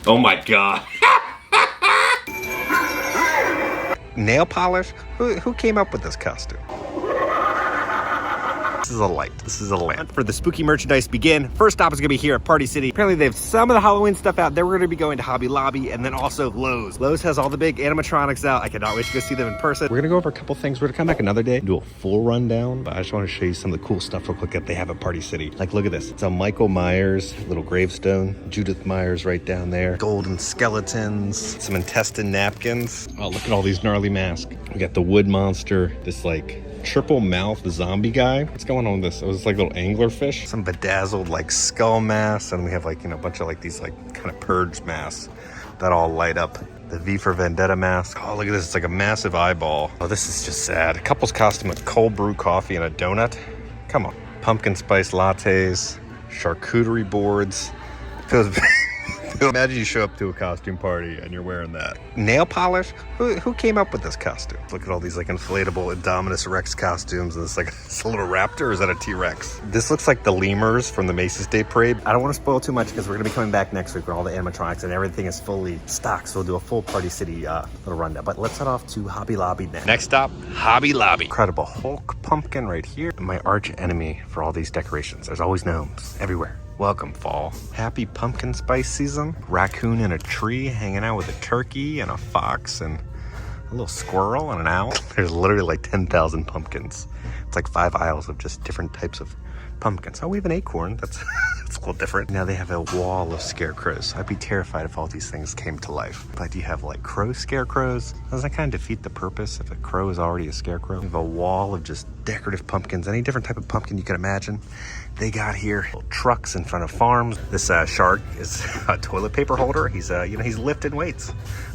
Oh my god. Nail polish? Who came up with this costume? This is a light. This is a lamp. For the spooky merchandise begin, first stop is gonna be here at Party City. Apparently they have some of the Halloween stuff out. Then we're gonna be going to Hobby Lobby and then also Lowe's. Lowe's has all the big animatronics out. I cannot wait to go see them in person. We're gonna go over a couple things. We're gonna come back another day, do a full rundown, but I just wanna show you some of the cool stuff real quick that they have at Party City. Like, look at this. It's a Michael Myers little gravestone. Judith Myers right down there. Golden skeletons, some intestine napkins. Oh, look at all these gnarly masks. We got the wood monster, this like triple mouth zombie guy. What's going on with this? It was like little anglerfish. Some bedazzled like skull masks, and we have like, you know, a bunch of like these like kind of purge masks that all light up. The V for Vendetta mask. Oh, look at this. It's like a massive eyeball. Oh, this is just sad. A couple's costume with cold brew coffee and a donut. Come on. Pumpkin spice lattes, charcuterie boards. Feels imagine you show up to a costume party and you're wearing that. Nail polish? Who came up with this costume? Look at all these like inflatable Indominus Rex costumes. And it's like it's a little raptor, or is that a T-Rex? This looks like the lemurs from the Macy's Day Parade. I don't want to spoil too much because we're going to be coming back next week with all the animatronics and everything is fully stocked. So we'll do a full Party City little rundown. But let's head off to Hobby Lobby next. Next stop, Hobby Lobby. Incredible Hulk pumpkin right here. My arch enemy for all these decorations. There's always gnomes everywhere. Welcome, fall. Happy pumpkin spice season. Raccoon in a tree hanging out with a turkey and a fox and a little squirrel and an owl. There's literally like 10,000 pumpkins. It's like 5 aisles of just different types of pumpkins. Oh, we have an acorn. That's it's a little different. Now they have a wall of scarecrows. I'd be terrified if all these things came to life. But you have like crow scarecrows. Doesn't that kind of defeat the purpose if a crow is already a scarecrow? You have a wall of just decorative pumpkins. Any different type of pumpkin you can imagine. They got here little trucks in front of farms. This shark is a toilet paper holder. He's he's lifting weights.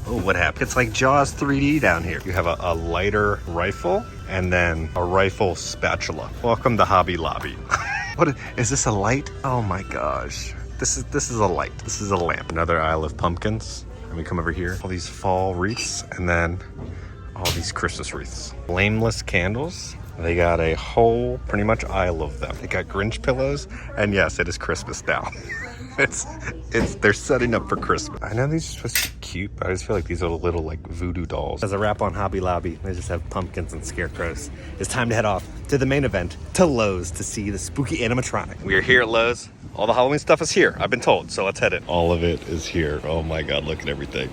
Oh, what happened? It's like Jaws 3D down here. You have a lighter rifle and then a rifle spatula. Welcome to Hobby Lobby. What is this, a light? Oh my gosh. This is a light. This is a lamp. Another aisle of pumpkins. And we come over here. All these fall wreaths and then all these Christmas wreaths. Flameless candles. They got a whole, pretty much aisle of them. They got Grinch pillows, and yes, it is Christmas now. They're setting up for Christmas. I know these are supposed to be cute, but I just feel like these are little like voodoo dolls. As a wrap on Hobby Lobby, they just have pumpkins and scarecrows. It's time to head off to the main event, to Lowe's, to see the spooky animatronic. We are here at Lowe's. All the Halloween stuff is here, I've been told, so let's head in. All of it is here. Oh my God, look at everything.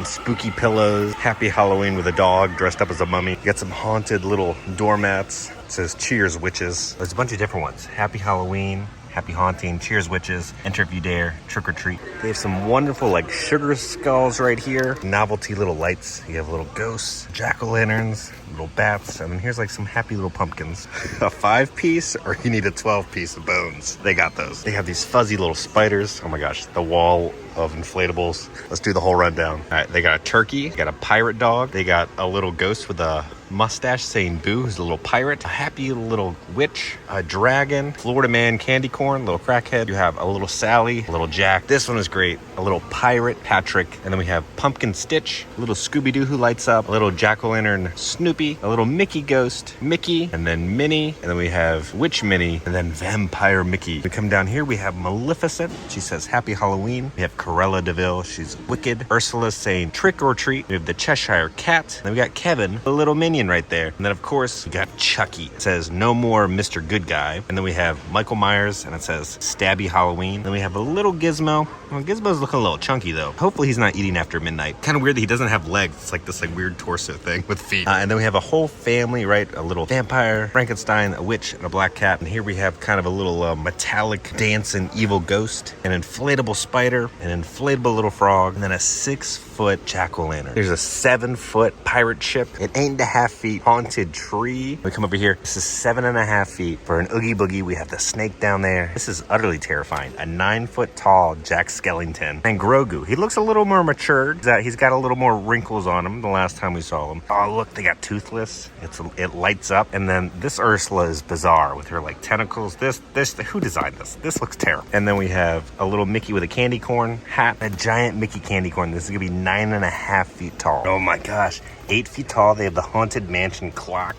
Spooky pillows, happy Halloween with a dog dressed up as a mummy. You got some haunted little doormats. It says cheers witches. There's a bunch of different ones. Happy Halloween, happy haunting, cheers witches, enter if you dare, trick or treat. They have some wonderful like sugar skulls right here. Novelty little lights. You have little ghosts, jack-o'-lanterns, little bats, and then here's like some happy little pumpkins. A 5-piece or you need a 12-piece of bones. They got those. They have these fuzzy little spiders. Oh my gosh, the wall of inflatables. Let's do the whole rundown. All right, they got a turkey, they got a pirate dog, they got a little ghost with a mustache saying boo, who's a little pirate, a happy little witch, a dragon, Florida man candy corn, little crackhead. You have a little Sally, a little Jack. This one is great. A little pirate Patrick, and then we have Pumpkin Stitch, a little Scooby-Doo who lights up, a little jack-o'-lantern Snoopy, a little Mickey ghost Mickey, and then Minnie, and then we have Witch Minnie, and then Vampire Mickey. We come down here, we have Maleficent. She says happy Halloween. We have Corella DeVille, she's wicked. Ursula's saying trick or treat. We have the Cheshire Cat. And then we got Kevin, the little minion right there. And then of course we got Chucky. It says no more Mr. Good Guy. And then we have Michael Myers, and it says Stabby Halloween. Then we have a little Gizmo. Well, Gizmo's looking a little chunky though. Hopefully he's not eating after midnight. Kind of weird that he doesn't have legs. It's like this like weird torso thing with feet. And then we have a whole family, right? A little vampire, Frankenstein, a witch, and a black cat. And here we have kind of a little metallic dancing evil ghost, an inflatable spider, an inflatable little frog, and then a 6-foot jack-o'-lantern. There's a 7-foot pirate ship. It ain't the half 6.5 feet haunted tree. We come over here. This is 7.5 feet for an Oogie Boogie. We have the snake down there. This is utterly terrifying. A 9-foot tall Jack Skellington. And Grogu. He looks a little more matured. He's got a little more wrinkles on him the last time we saw him. Oh, look, they got Toothless. It lights up. And then this Ursula is bizarre with her like tentacles. Who designed this? This looks terrible. And then we have a little Mickey with a candy corn hat. A giant Mickey candy corn. This is gonna be 9.5 feet tall. Oh my gosh. 8 feet tall. They have the Haunted Mansion clock.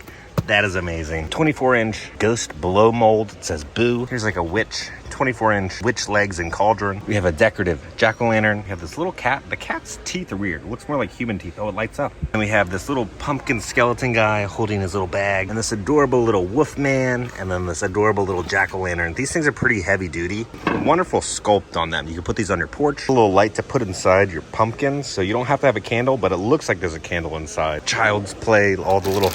That is amazing. 24-inch ghost blow mold. It says boo. Here's like a witch. 24-inch witch legs and cauldron. We have a decorative jack-o'-lantern. We have this little cat. The cat's teeth are weird. It looks more like human teeth. Oh, it lights up. And we have this little pumpkin skeleton guy holding his little bag. And this adorable little wolf man. And then this adorable little jack-o'-lantern. These things are pretty heavy duty. Wonderful sculpt on them. You can put these on your porch. A little light to put inside your pumpkins. So you don't have to have a candle, but it looks like there's a candle inside. Child's play, all the little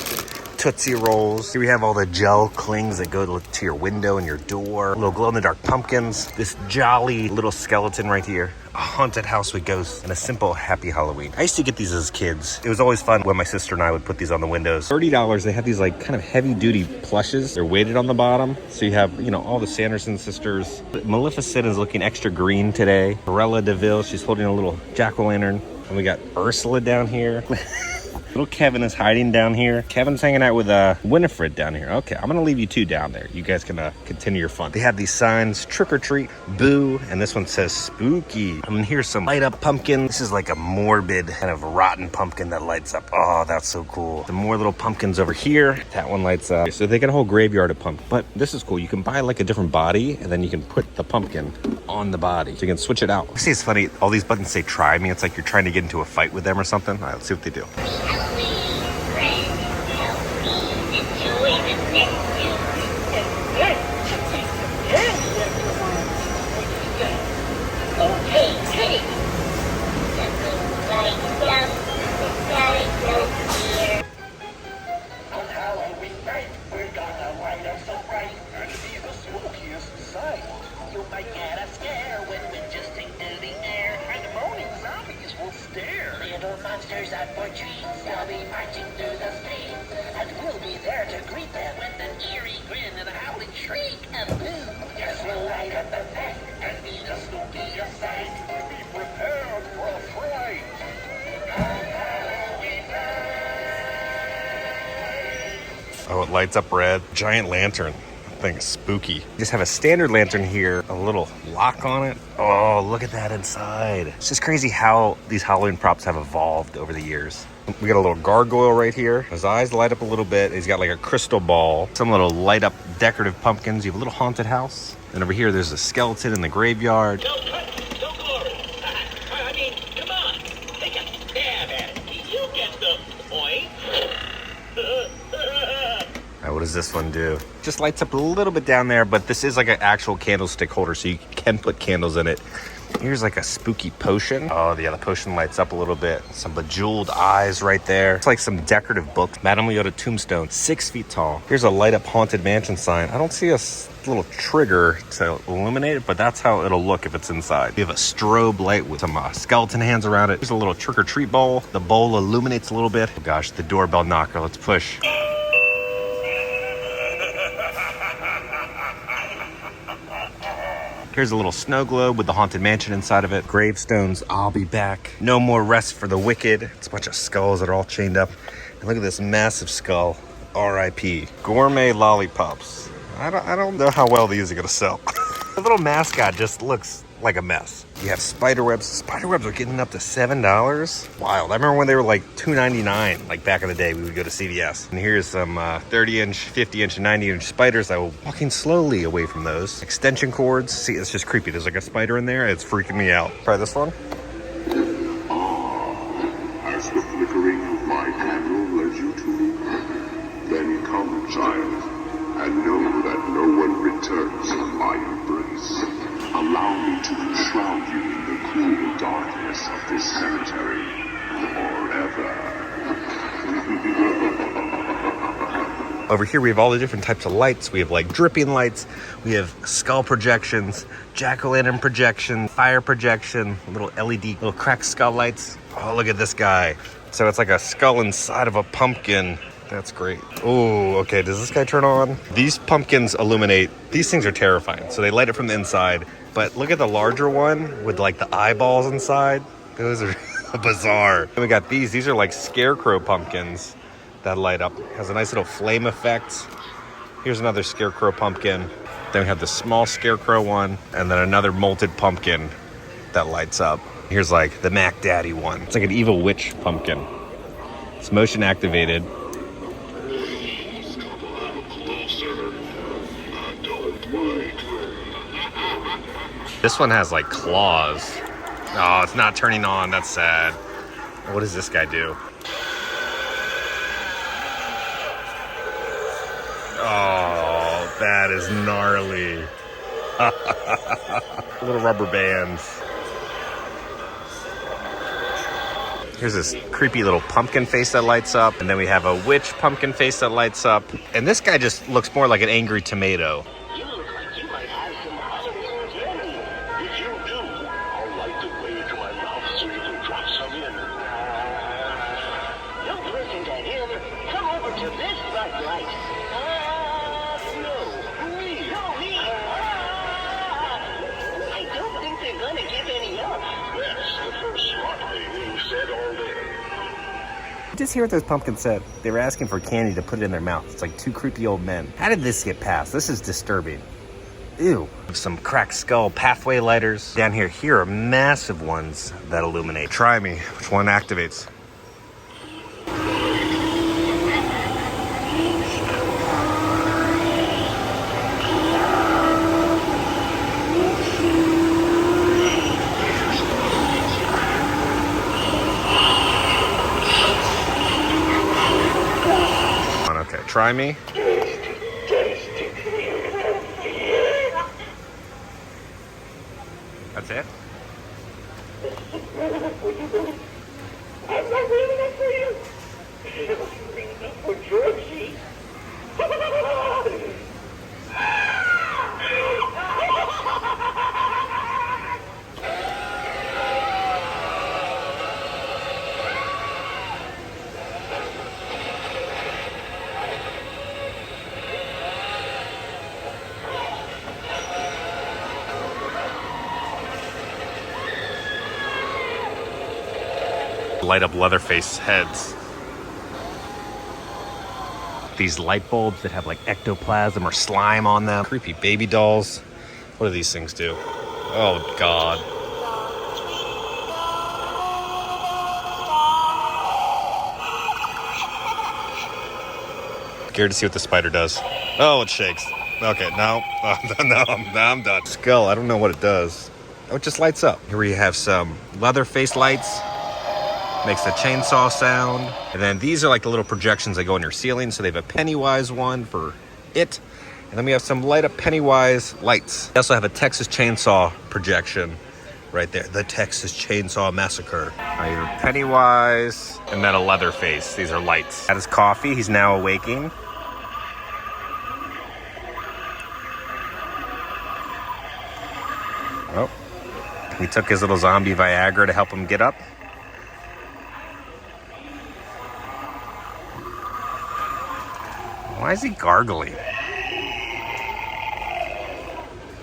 Tootsie Rolls. Here we have all the gel clings that go to your window and your door. Little glow-in-the-dark pumpkins. This jolly little skeleton right here. A haunted house with ghosts. And a simple happy Halloween. I used to get these as kids. It was always fun when my sister and I would put these on the windows. $30, they have these like kind of heavy-duty plushes. They're weighted on the bottom. So you have, you know, all the Sanderson sisters. Maleficent is looking extra green today. Cruella de Vil, she's holding a little jack-o'-lantern. And we got Ursula down here. Little Kevin is hiding down here. Kevin's hanging out with Winifred down here. Okay, I'm gonna leave you two down there. You guys can continue your fun. They have these signs, trick or treat, boo, and this one says spooky. And here's some light up pumpkin. This is like a morbid kind of rotten pumpkin that lights up. Oh, that's so cool. The more little pumpkins over here. That one lights up. So they got a whole graveyard of pumpkins. But this is cool. You can buy like a different body and then you can put the pumpkin on the body. So you can switch it out. I see, it's funny. All these buttons say try me. It's like you're trying to get into a fight with them or something. All right, let's see what they do. Oh, it lights up red. Giant lantern. That thing is spooky. You just have a standard lantern here, a little lock on it. Oh, look at that inside. It's just crazy how these Halloween props have evolved over the years. We got a little gargoyle right here. His eyes light up a little bit. He's got like a crystal ball. Some little light up decorative pumpkins. You have a little haunted house. And over here, there's a skeleton in the graveyard. No cut, no glory. I mean, come on. Take a stab at it. You get the point. All right, what does this one do? Just lights up a little bit down there, but this is like an actual candlestick holder, so you can put candles in it. Here's like a spooky potion. Oh, yeah, the potion lights up a little bit. Some bejeweled eyes right there. It's like some decorative books. Madame Leota tombstone, 6 feet tall. Here's a light up Haunted Mansion sign. I don't see a little trigger to illuminate it, but that's how it'll look if it's inside. We have a strobe light with some skeleton hands around it. Here's a little trick or treat bowl. The bowl illuminates a little bit. Oh gosh, the doorbell knocker. Let's push. Here's a little snow globe with the Haunted Mansion inside of it. Gravestones, I'll be back. No more rest for the wicked. It's a bunch of skulls that are all chained up. And look at this massive skull. R.I.P. Gourmet lollipops. I don't know how well these are gonna sell. The little mascot just looks like a mess. You have spider webs. Spider webs are getting up to $7. Wild. I remember when they were like $2.99, like back in the day. We would go to CVS. And here's some 30-inch, 50-inch, and 90-inch spiders. I was walking slowly away from those. Extension cords. See, it's just creepy. There's like a spider in there. It's freaking me out. Try this one. As the flickering of my candle led you to me, then come, child, and know that no one returns from my embrace. Allow me to enshroud you in the cool darkness of this cemetery forever. Over here we have all the different types of lights. We have like dripping lights, we have skull projections, jack-o'-lantern projection, fire projection, little LED, little cracked skull lights. Oh, look at this guy. So it's like a skull inside of a pumpkin. That's great. Oh, okay. Does this guy turn on? These pumpkins illuminate. These things are terrifying. So they light it from the inside. But look at the larger one with like the eyeballs inside. Those are bizarre. And we got these. These are like scarecrow pumpkins that light up. Has a nice little flame effect. Here's another scarecrow pumpkin. Then we have the small scarecrow one. And then another molted pumpkin that lights up. Here's like the Mac Daddy one. It's like an evil witch pumpkin. It's motion activated. This one has like claws. Oh, it's not turning on. That's sad. What does this guy do? Oh, that is gnarly. Little rubber bands. Here's this creepy little pumpkin face that lights up. And then we have a witch pumpkin face that lights up. And this guy just looks more like an angry tomato. You look like you might have some Halloween candy. If you do, I'll light the way to my mouth so you can drop some in. Don't listen to him. Come over to this bright light. No, me. No, me. I don't think they're gonna give any up. That's the first smart thing you said all day. Just hear what those pumpkins said. They were asking for candy to put it in their mouth. It's like two creepy old men. How did this get past? This is disturbing. Ew. Some cracked skull pathway lighters. Down here, here are massive ones that illuminate. Try me. Which one activates? Try me. That's it? I'm not really enough for you. For Georgie. Light up Leatherface heads. These light bulbs that have like ectoplasm or slime on them. Creepy baby dolls. What do these things do? Oh God. Scared to see what the spider does. Oh, it shakes. Okay, no, I'm done. Skull, I don't know what it does. Oh, it just lights up. Here we have some Leatherface lights. Makes the chainsaw sound. And then these are like the little projections that go on your ceiling. So they have a Pennywise one for it. And then we have some light up Pennywise lights. They also have a Texas Chainsaw projection right there. The Texas Chainsaw Massacre. I have Pennywise and then a Leatherface. These are lights. That is Coffee. He's now awaking. Oh, we took his little zombie Viagra to help him get up. Why is he gargling?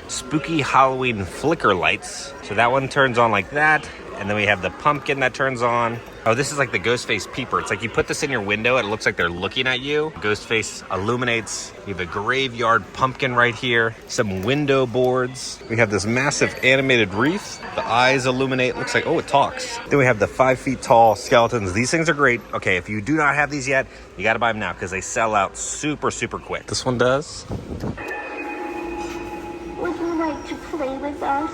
Spooky Halloween flicker lights. So that one turns on like that. And then we have the pumpkin that turns on. Oh, this is like the Ghostface peeper. It's like you put this in your window and it looks like they're looking at you. Ghostface illuminates. We have a graveyard pumpkin right here. Some window boards. We have this massive animated wreath. The eyes illuminate. Looks like, oh, it talks. Then we have the 5 feet tall skeletons. These things are great. Okay, if you do not have these yet, you got to buy them now because they sell out super, super quick. This one does. Would you like to play with us?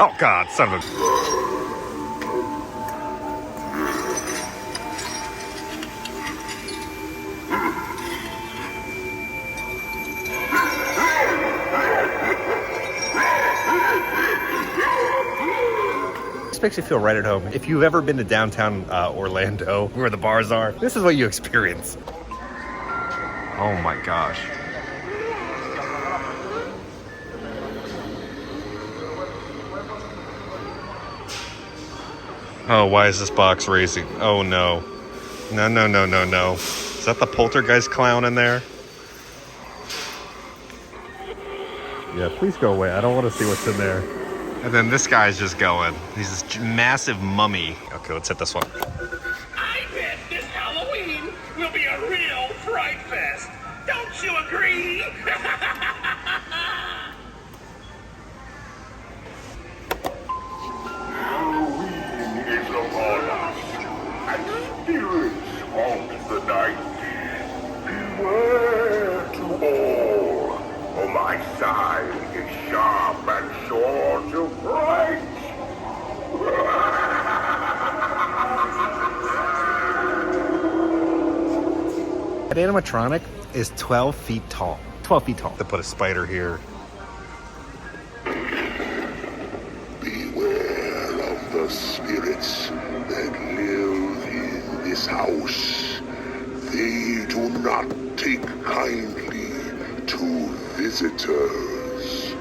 Oh, God, son of a... This makes you feel right at home. If you've ever been to downtown Orlando, where the bars are, this is what you experience. Oh, my gosh. Oh, why is this box raising? Oh, no. No, no, no, no, no. Is that the poltergeist clown in there? Yeah, please go away. I don't want to see what's in there. And then this guy's just going. He's this massive mummy. Okay, let's hit this one. I bet this Halloween will be a real fright fest. Don't you agree? Halloween is upon us, and spirits haunt the night. Beware to all, for my side is sharp and sure to fright. That animatronic is 12 feet tall. 12 feet tall. They put a spider here. Beware of the spirits that live in this house. They do not take kindly to visitors.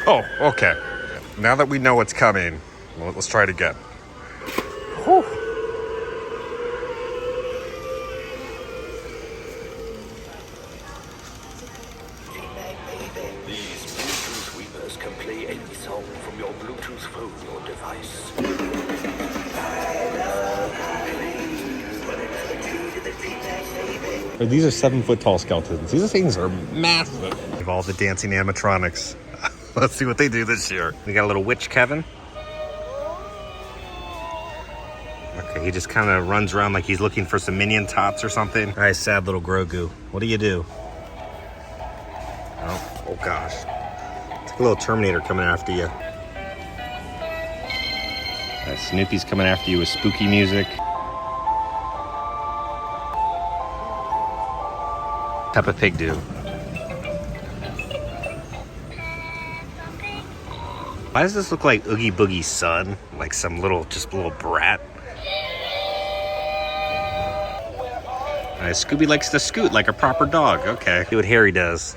Oh, okay. Now that we know what's coming, let's try it again. Whew. These Bluetooth weavers can play any song from your Bluetooth phone or device. These are 7 foot tall skeletons. These things are massive. We have all the dancing animatronics. Let's see what they do this year. We got a little witch Kevin. Okay, he just kind of runs around like he's looking for some minion tots or something. Nice, sad little Grogu. What do you do? Oh gosh. It's like a little Terminator coming after you. Snoopy's coming after you with spooky music. Peppa Pig do. Why does this look like Oogie Boogie's son? Like some little brat. Scooby likes to scoot like a proper dog. Okay. See what Harry does.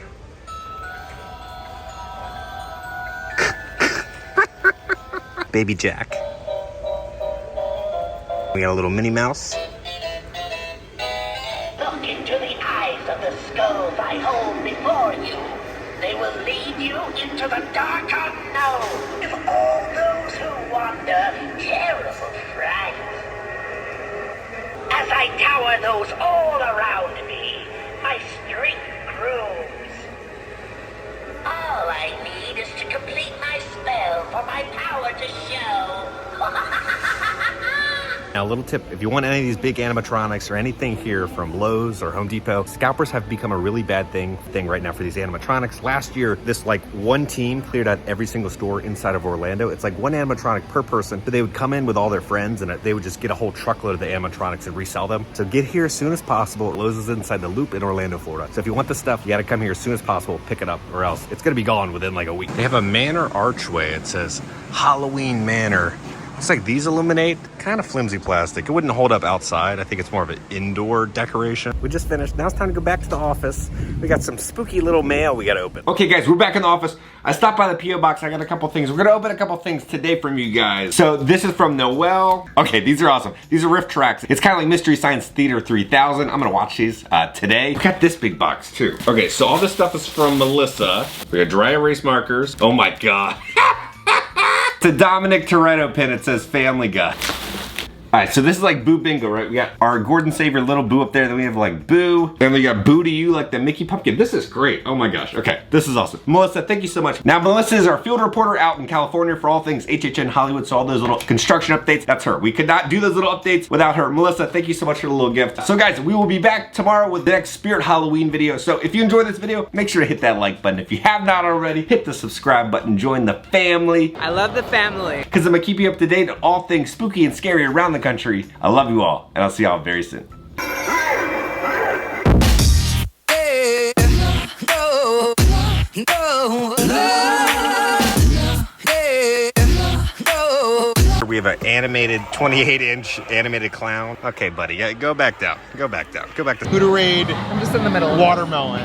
Baby Jack. We got a little Minnie Mouse. Look into the eyes of the skulls I hold before you. They will lead you into the dark unknown. If all those who wander, terrible fright. As I tower those all around me, my strength grows. All I need is to complete my spell for my power to show. Now, a little tip, if you want any of these big animatronics or anything here from Lowe's or Home Depot, scalpers have become a really bad thing right now for these animatronics. Last year, this one team cleared out every single store inside of Orlando. It's like one animatronic per person, but they would come in with all their friends and they would just get a whole truckload of the animatronics and resell them. So get here as soon as possible. Lowe's is inside the Loop in Orlando, Florida. So if you want this stuff, you gotta come here as soon as possible, pick it up, or else it's gonna be gone within like a week. They have a manor archway. It says Halloween Manor. Looks like these illuminate. Kind of flimsy plastic. It wouldn't hold up outside. I think it's more of an indoor decoration. We just finished. Now it's time to go back to the office. We got some spooky little mail we got to open. Okay, guys, we're back in the office. I stopped by the P.O. box. I got a couple things. We're going to open a couple things today from you guys. So this is from Noelle. Okay, these are awesome. These are riff tracks. It's kind of like Mystery Science Theater 3000. I'm going to watch these today. We got this big box, too. Okay, so all this stuff is from Melissa. We got dry erase markers. Oh, my God. It's a Dominic Toretto pin. It says Family Guy. All right, so this is like Boo Bingo, right? We got our Gordon Savior little Boo up there. Then we have like Boo. Then we got Boo to You, like the Mickey Pumpkin. This is great. Oh my gosh. Okay, this is awesome. Melissa, thank you so much. Now, Melissa is our field reporter out in California for all things HHN Hollywood. So all those little construction updates, that's her. We could not do those little updates without her. Melissa, thank you so much for the little gift. So guys, we will be back tomorrow with the next Spirit Halloween video. So if you enjoyed this video, make sure to hit that like button. If you have not already, hit the subscribe button. Join the family. I love the family. Because I'm gonna keep you up to date on all things spooky and scary around the country. I love you all, and I'll see y'all very soon. We have an animated 28-inch animated clown. Okay, buddy, go back down. Go back down. Go back to I'm just in the middle. Watermelon.